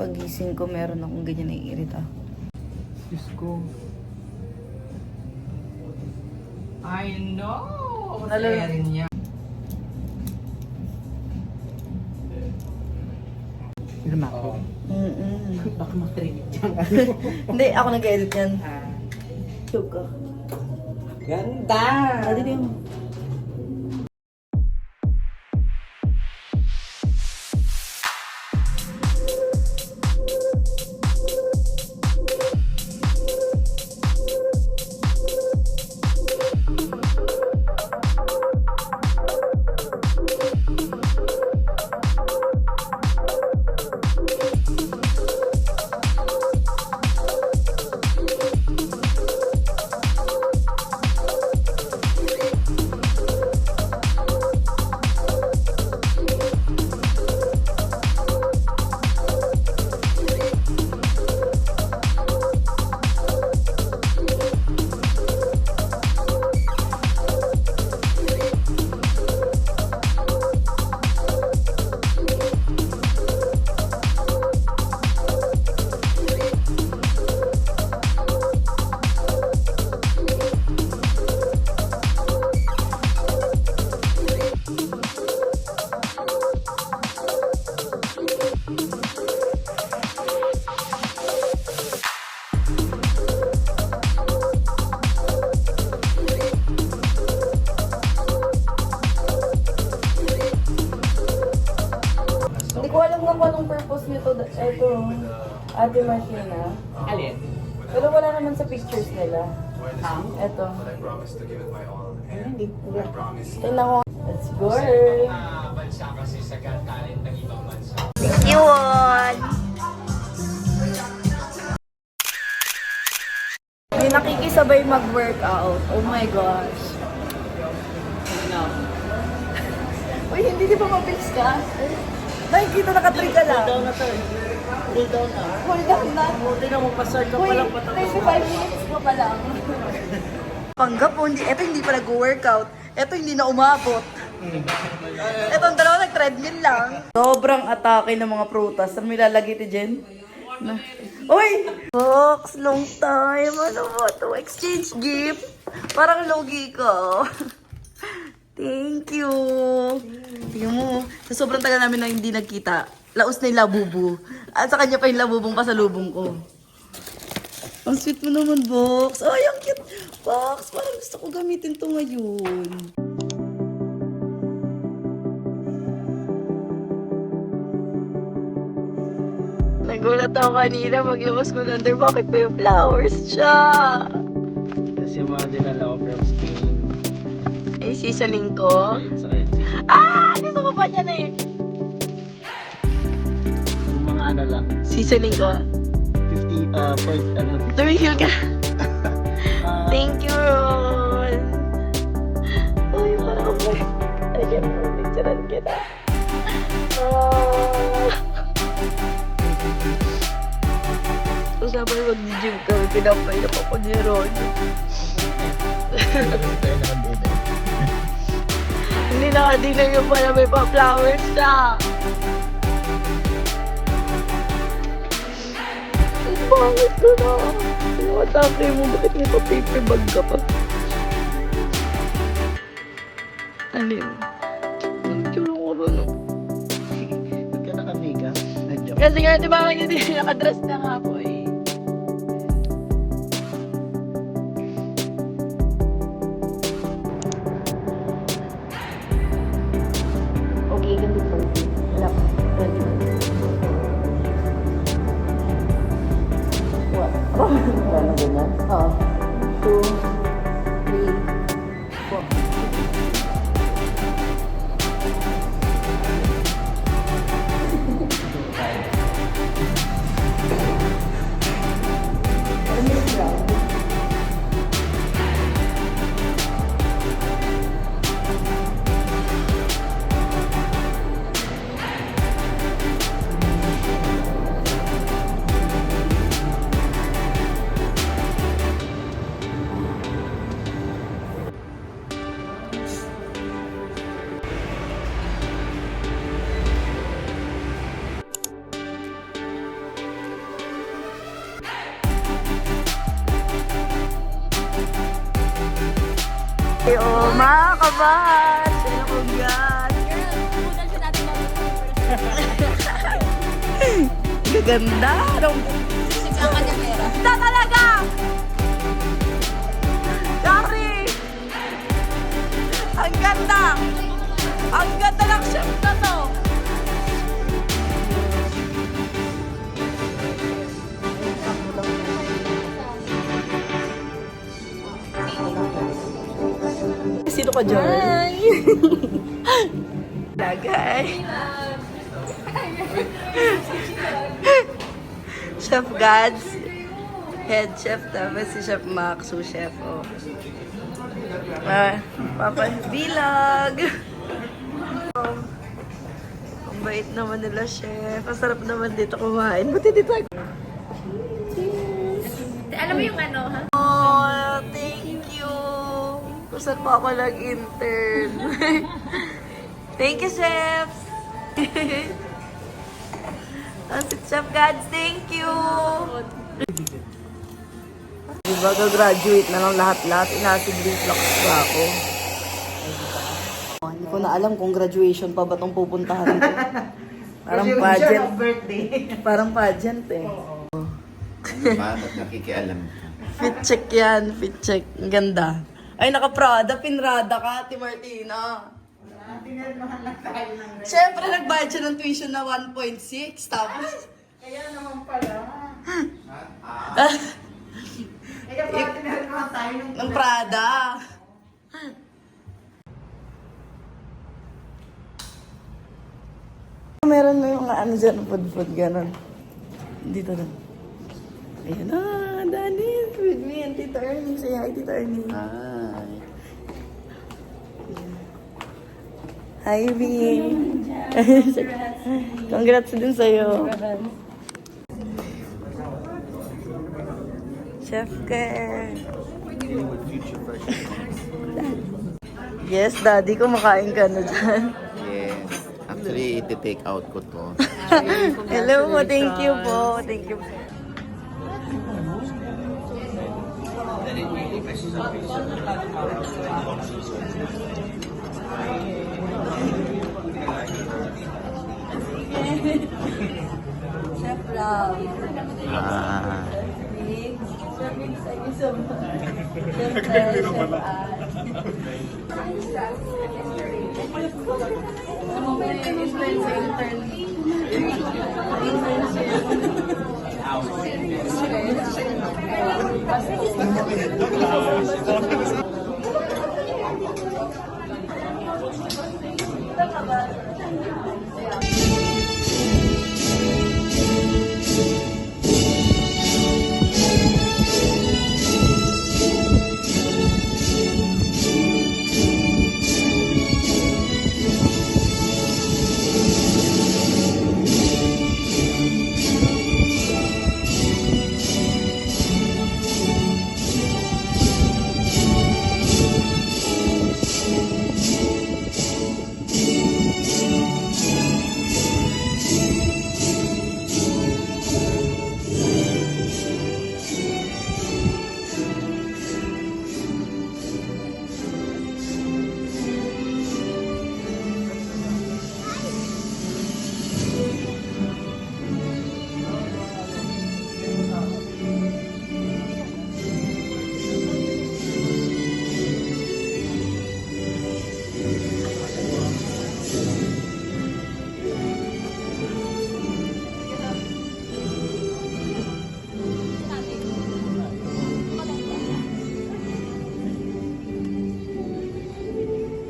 Pagising ko, meron akong ganyan naiirita. Diyos ko. I know! Masaya rin niya. Lumako. Baka makrinig dyan. Hindi, ako nag-edit yan. Suka. Ganda! Dito yung... Hindi ko alam nga kung anong purpose nito. Ito, Ate Martina. Alin? Pero wala naman sa pictures nila. Ito. Hindi ko. Tingnan ko. Let's go! Bansa kasi sa talent ng ibang bansa. Yun! May nakikisabay mag-workout. Oh my gosh. Uy, hindi di ba mabilis ka? Nakikita naka-3 ka lang. Cool down na to eh. Cool down na. Cool down na. Buti na mag-start ka Uy, palang patapos 25 minutes pa lang. Panggap po, ito hindi pa nag-workout. Ito hindi na umabot. Ito ang dalawa nag-treadmill lang. Sobrang atake ng mga prutas. Saan may lalagay ti Jen? Na. Uy! Box, long time. Ano mo to? Exchange gift. Parang logi ko. Thank you. Tingnan mo. Sa sobrang tagal namin na hindi nagkita, laos na yung labubu. At sa kanya pa yung labubong pasalubong ko. Ang sweet mo naman, Box. Ay, ang cute. Box, parang gusto ko gamitin to ngayon. Nagulat ako kanina pag-iwas ko under. Bakit may flowers siya? Kasi mga dinala ko from Spain. Eh, seasoning ko. Sa Gusto ko pa niya na eh. yung mga ano lang. Seasoning ko. 50, for ano. Tumihil ka. Thank you, Ron. Uy, parang ako. Ay, syempre, picturean kita. Kasama yung mag-gym kami, pinapahirap ako ni Ron. Hindi nakadilang yung pala may pa-flowers siya. Bakit ko na? Pinakatake mo, bakit may pa-paper bag ka pa? Alin? Ang tulong ko rin, no? Ba't ka naka-makeup? Kasi nga, di ba, hindi nakadress na nga po eh. Okay, ganito po. Wala pa. Ready na. What? Wala na ganyan? Oo. 2, 3, 4. Oh, mga kabas! Yan ako yan! Gaganda! Ganda talaga! Gary! Ang ganda! Ang ganda ng chef na to! Sino ka dyan? Hi! Lagay. Chef Gads. Head chef. Tapos si Chef Max, sous chef. Oh. Papa, vlog. Oh. Ang bait naman nila, chef. Ang sarap naman dito kumain. Buti dito. Alam mo yung ano, ha? Oh, thank you. Kung saan pa ako nag-intern. Thank you, chef. Si Chef Gads, thank you. Diba, gagraduate na lang lahat-lahat. Inasigli flux pa ako. Oh, hindi ko na alam kung graduation pa ba itong pupuntahan ko. Parang pageant. Parang pageant eh. Bakit nakikialam ka? Fit check yan, fit check. Ang ganda. Ay, naka-Prada, pinrada ka, Ate Martina. Siyempre, nagbayad siya ng tuition na 1.6. Tapos, Kaya naman pala. Kaya pala tinahal naman tayo ng Prada. Meron na yung ano dyan, food, gano'n. Dito na. Ayan na, Danis, with me and Tita Ernie. Say hi, Tita Ernie. Hi. Hi, B. Congrats din sa'yo. Chef Care. Yes, Daddy, kumakain ka na dyan. Yes. Actually, iti-take out ko to. Hello po, thank you po. Thank you. Chef Rob. Ah. Thank you so much.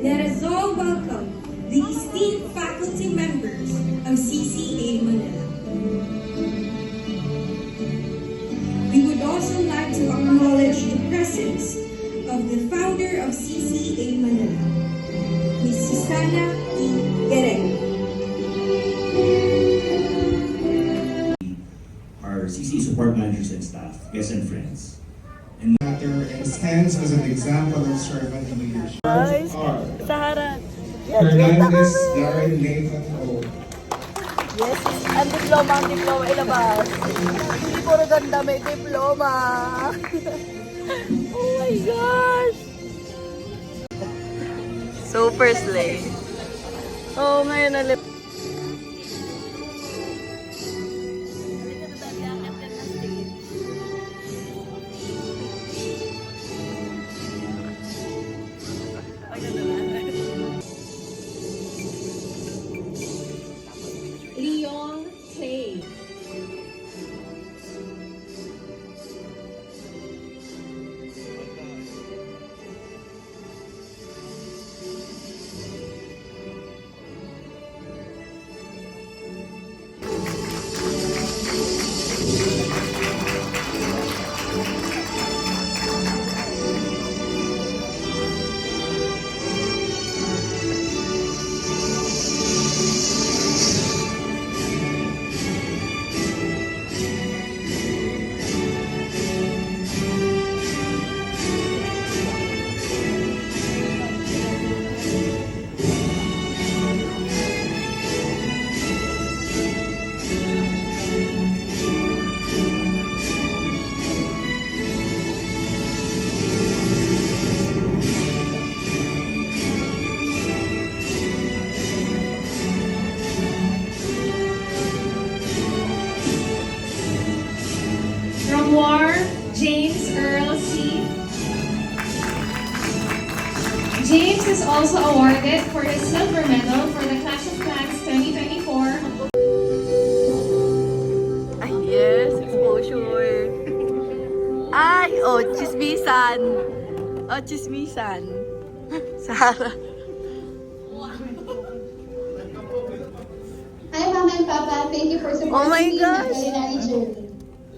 Let us all welcome the esteemed faculty members of CCA Manila. We would also like to acknowledge the presence of the founder of CCA Manila, Ms. Susana E. Guerrero. Our CC support managers and staff, guests and friends. And stands as an example of servant leadership. Guys, Are sa harap. Hernandez Darren Nathan O. Yes, ang diploma ilabas. Hindi puro ganda, may diploma. Oh my gosh! Super slay. Oh, ngayon ulit. Leong Tay. From War, James Earl C. James is also awarded for his silver medal for the Clash of Clans 2024. Ay, yes, exposure. Ay, oh, chismisan. Oh, chismisan. Sarah. Hi, Mama and Papa. Thank you for supporting Oh my me in my gosh. culinary journey.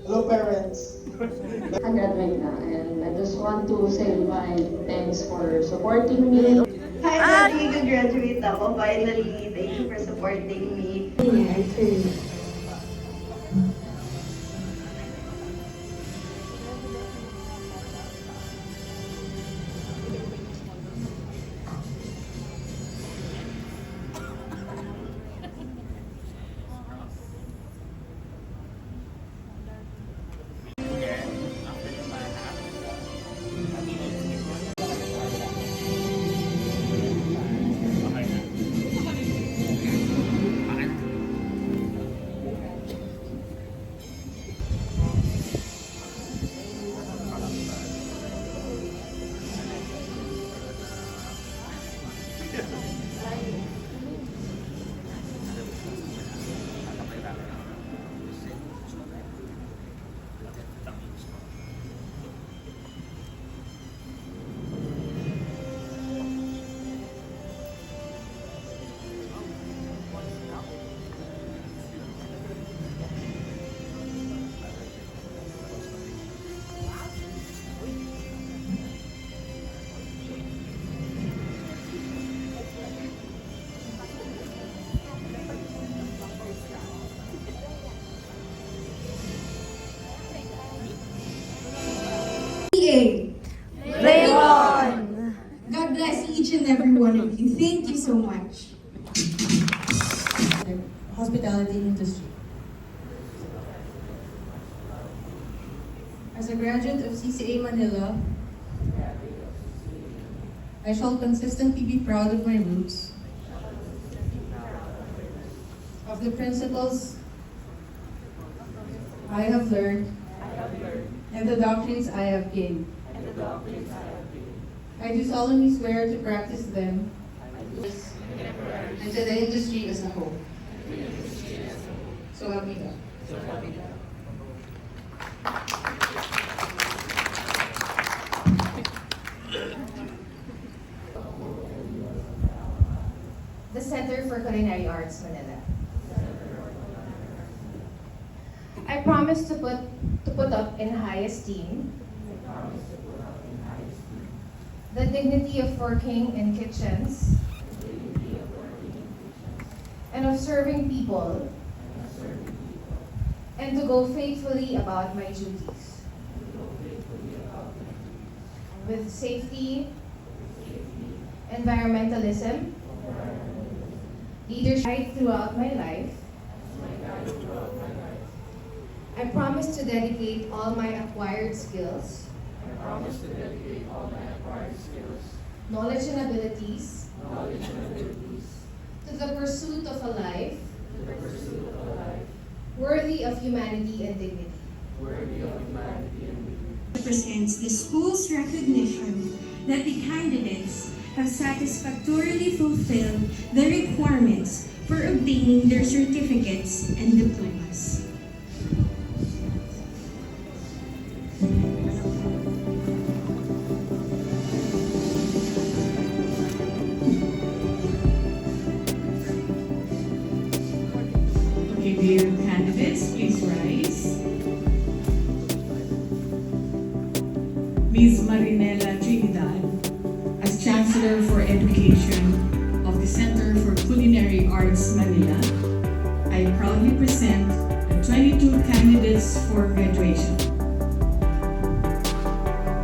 Hello, parents. I graduate na, and I just want to say my thanks for supporting me. Hi, Daddy. Nag-graduate ako. Finally, thank you for supporting me. Raymond! God bless each and every one of you. Thank you so much. Hospitality industry. As a graduate of CCA Manila, I shall consistently be proud of my roots, of the principles I have learned, and the doctrines I have gained. I do solemnly swear to practice them and to the industry as a whole. So help me God. The Center for Culinary Arts, Manila. I promise to put up in high esteem the dignity of working in kitchens and of serving people, and to go faithfully about my duties with safety, environmentalism, leadership throughout my life. I promise to dedicate all my acquired skills knowledge and abilities, to the pursuit of a life worthy of humanity and dignity. Represents the school's recognition that the candidates have satisfactorily fulfilled the requirements for obtaining their certificates and diplomas. Okay, dear candidates, please rise. Ms. Marinela Trinidad, as Chancellor for Education of the Center for Culinary Arts, Manila, I proudly present the 22 candidates for graduation.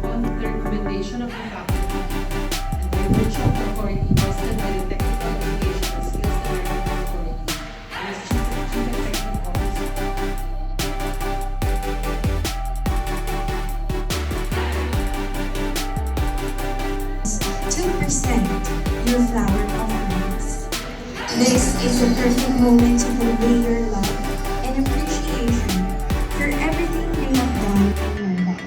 On the recommendation of the faculty and by virtue of the authority vested by the Technical Education and Skills Development Authority, as Chief Executive Officer, To present your flower offerings. This is the perfect moment to convey your love and appreciation for everything they have done in your life.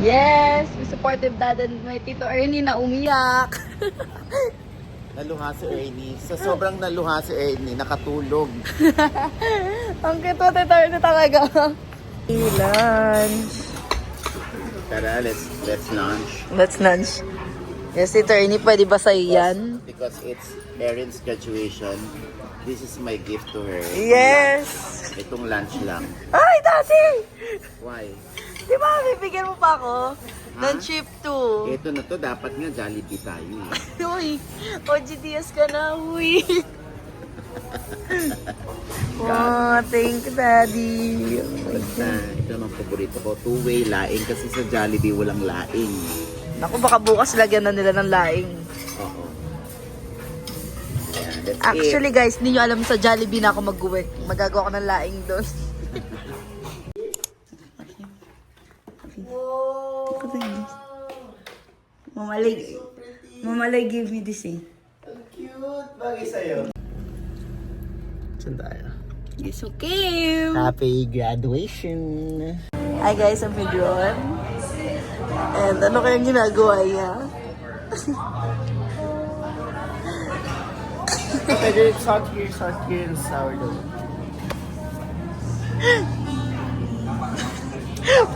Yes! May supportive dad and may Tito Ernie na umiyak. Naluha si Ernie. Sa sobrang naluha si Ernie, nakatulog. Ang cute mo, Tito Ernie talaga. Lunch. Tara, let's lunch. Let's lunch. Yes, Tito Ernie, pwede ba sa'yo yan? Because it's Erin's graduation. This is my gift to her. Yes! Itong lunch lang. Ay, Daddy! Why? Di ba, bibigyan mo pa ako? Ng chip 2. Ito na to, dapat nga Jollibee tayo. Uy, OGDS ka na, uy. Oh, thank you, Daddy. Basta, ito ang paborito ko. Two-way laing kasi sa Jollibee walang laing. Naku, baka bukas lagyan na nila ng laing. Oo. Yeah, that's Actually, guys, hindi nyo alam sa Jollibee na ako mag-work. Magagawa ko ng laing doon. Mamalay gave me this eh. Cute! Bagay sa'yo. Saan tayo? It's okay. Happy graduation! Hi guys, I'm Pedron. And ano kayang ginagawa niya? Pero it's hot here in sourdough.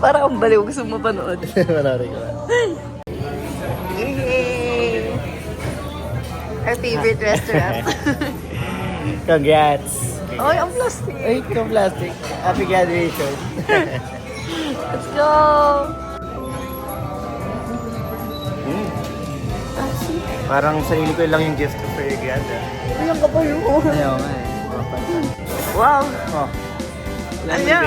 Parang ang baliw, gusto mo panood. Marami ka. Yay! Our favorite restaurant. Congrats! Oy, ang plastic. Ay, ikaw plastic. Happy graduation. Let's go! Parang sarili ko lang yung gift for your grad. Ayun ka po yun. Ayaw nga eh. Wow. Oh. Ano?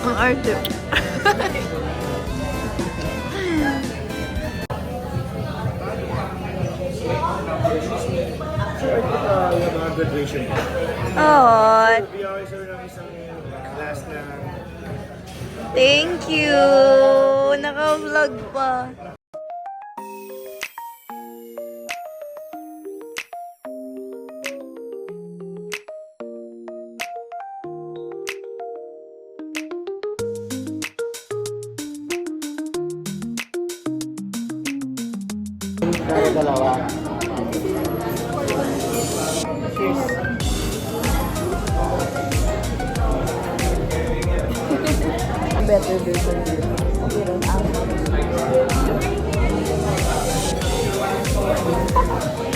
Ang arte. Yung mga graduation. Oh, We always are ng isang class na thank you. Naka-vlog pa. dalawa. Better version din. Okay rin. Ang